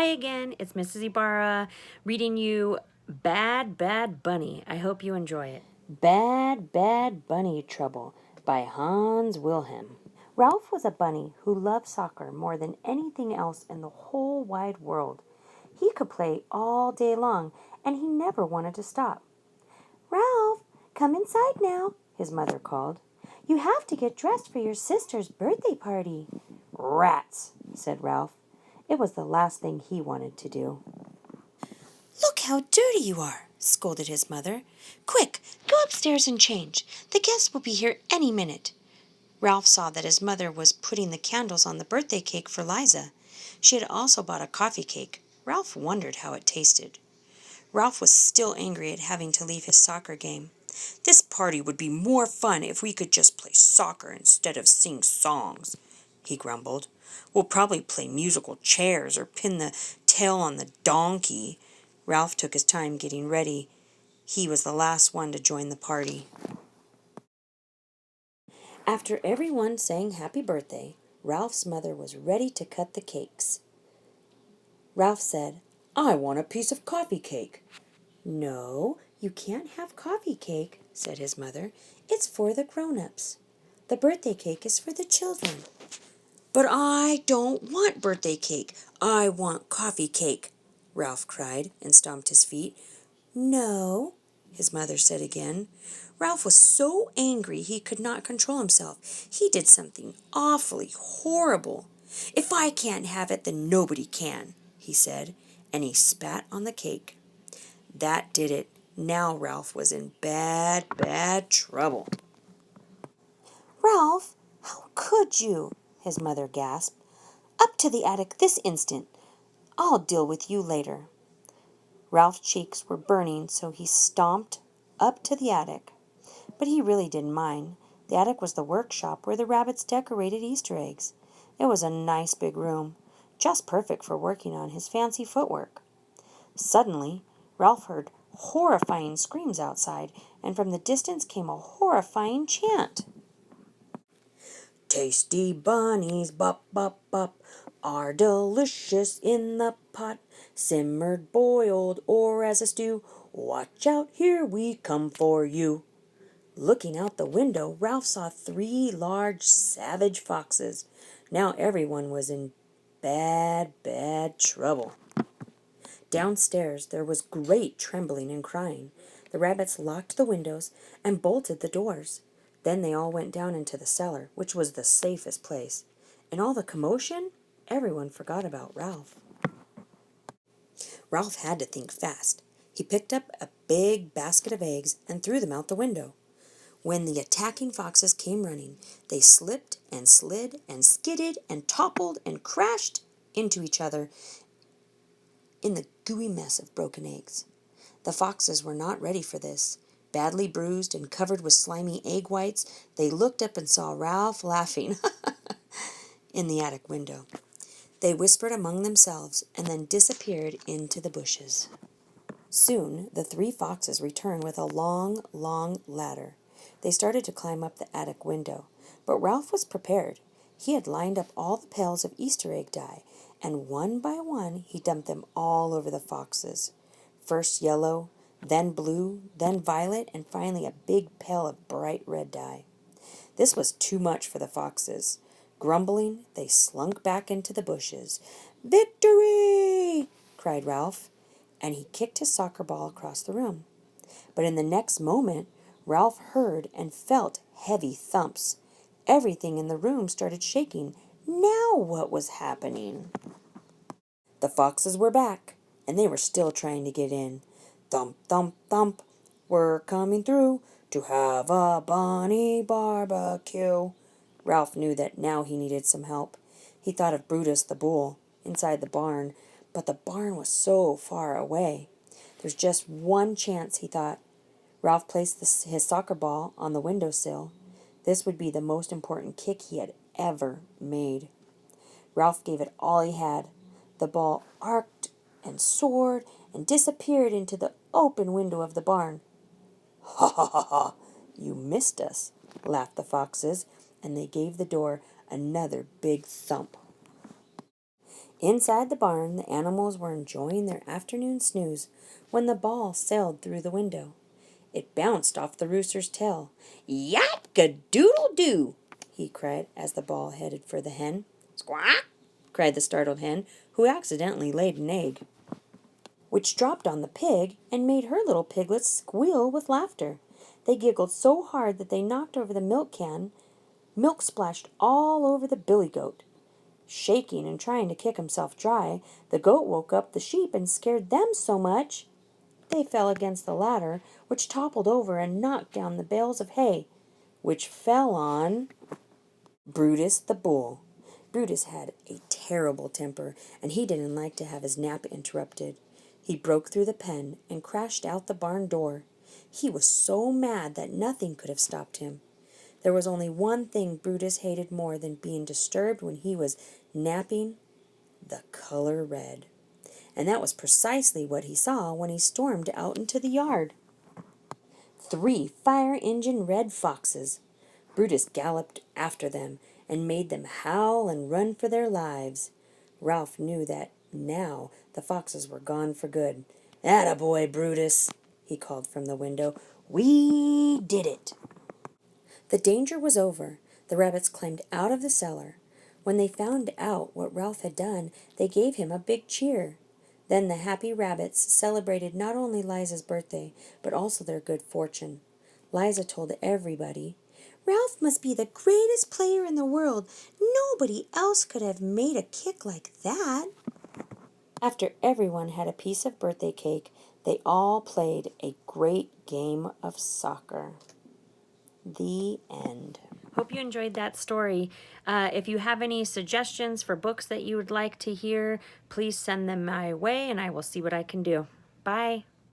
Hi again, it's Mrs. Ibarra reading you Bad Bad Bunny. I hope you enjoy it. Bad Bad Bunny Trouble by Hans Wilhelm. Ralph was a bunny who loved soccer more than anything else in the whole wide world. He could play all day long, and he never wanted to stop. Ralph, come inside now, his mother called. You have to get dressed for your sister's birthday party. Rats, said Ralph. It was the last thing he wanted to do. Look how dirty you are, scolded his mother. Quick, go upstairs and change. The guests will be here any minute. Ralph saw that his mother was putting the candles on the birthday cake for Liza. She had also bought a coffee cake. Ralph wondered how it tasted. Ralph was still angry at having to leave his soccer game. This party would be more fun if we could just play soccer instead of sing songs, he grumbled. We'll probably play musical chairs or pin the tail on the donkey. Ralph took his time getting ready. He was the last one to join the party. After everyone sang happy birthday, Ralph's mother was ready to cut the cakes. Ralph said, I want a piece of coffee cake. No, you can't have coffee cake, said his mother. It's for the grown-ups. The birthday cake is for the children. But I don't want birthday cake. I want coffee cake, Ralph cried and stomped his feet. No, his mother said again. Ralph was so angry he could not control himself. He did something awfully horrible. If I can't have it, then nobody can, he said, and he spat on the cake. That did it. Now Ralph was in bad, bad trouble. Ralph, how could you? His mother gasped. Up to the attic this instant. I'll deal with you later. Ralph's cheeks were burning, so he stomped up to the attic. But he really didn't mind. The attic was the workshop where the rabbits decorated Easter eggs. It was a nice big room, just perfect for working on his fancy footwork. Suddenly, Ralph heard horrifying screams outside, and from the distance came a horrifying chant. Tasty bunnies, bop, bop, bop, are delicious in the pot, simmered, boiled, or as a stew. Watch out, here we come for you. Looking out the window, Ralph saw 3 large, savage foxes. Now everyone was in bad, bad trouble. Downstairs there was great trembling and crying. The rabbits locked the windows and bolted the doors. Then they all went down into the cellar, which was the safest place. In all the commotion, everyone forgot about Ralph. Ralph had to think fast. He picked up a big basket of eggs and threw them out the window. When the attacking foxes came running, they slipped and slid and skidded and toppled and crashed into each other in the gooey mess of broken eggs. The foxes were not ready for this. Badly bruised and covered with slimy egg whites, they looked up and saw Ralph laughing in the attic window. They whispered among themselves and then disappeared into the bushes. Soon the 3 foxes returned with a long, long ladder. They started to climb up the attic window, but Ralph was prepared. He had lined up all the pails of Easter egg dye, and one by one he dumped them all over the foxes. First yellow, then blue, then violet, and finally a big pail of bright red dye. This was too much for the foxes. Grumbling, they slunk back into the bushes. Victory! Cried Ralph, and he kicked his soccer ball across the room. But in the next moment, Ralph heard and felt heavy thumps. Everything in the room started shaking. Now what was happening? The foxes were back, and they were still trying to get in. Thump, thump, thump. We're coming through to have a bunny barbecue. Ralph knew that now he needed some help. He thought of Brutus the bull inside the barn, but the barn was so far away. There's just one chance, he thought. Ralph placed his soccer ball on the windowsill. This would be the most important kick he had ever made. Ralph gave it all he had. The ball arced and soared and disappeared into the open window of the barn. Ha ha ha ha! You missed us, laughed the foxes, and they gave the door another big thump. Inside the barn, the animals were enjoying their afternoon snooze when the ball sailed through the window. It bounced off the rooster's tail. "Yap-ka-doodle-doo!" he cried as the ball headed for the hen. "Squawk!" cried the startled hen, who accidentally laid an egg, which dropped on the pig and made her little piglets squeal with laughter. They giggled so hard that they knocked over the milk can. Milk splashed all over the billy goat. Shaking and trying to kick himself dry, the goat woke up the sheep and scared them so much they fell against the ladder, which toppled over and knocked down the bales of hay, which fell on Brutus the bull. Brutus had a terrible temper, and he didn't like to have his nap interrupted. He broke through the pen and crashed out the barn door. He was so mad that nothing could have stopped him. There was only one thing Brutus hated more than being disturbed when he was napping: the color red. And that was precisely what he saw when he stormed out into the yard. 3 fire-engine red foxes. Brutus galloped after them and made them howl and run for their lives. Ralph knew that now the foxes were gone for good. "Attaboy, Brutus," he called from the window. "We did it." The danger was over. The rabbits climbed out of the cellar. When they found out what Ralph had done, they gave him a big cheer. Then the happy rabbits celebrated not only Liza's birthday, but also their good fortune. Liza told everybody, "Ralph must be the greatest player in the world. Nobody else could have made a kick like that." After everyone had a piece of birthday cake, they all played a great game of soccer. The end. Hope you enjoyed that story. If you have any suggestions for books that you would like to hear, please send them my way and I will see what I can do. Bye.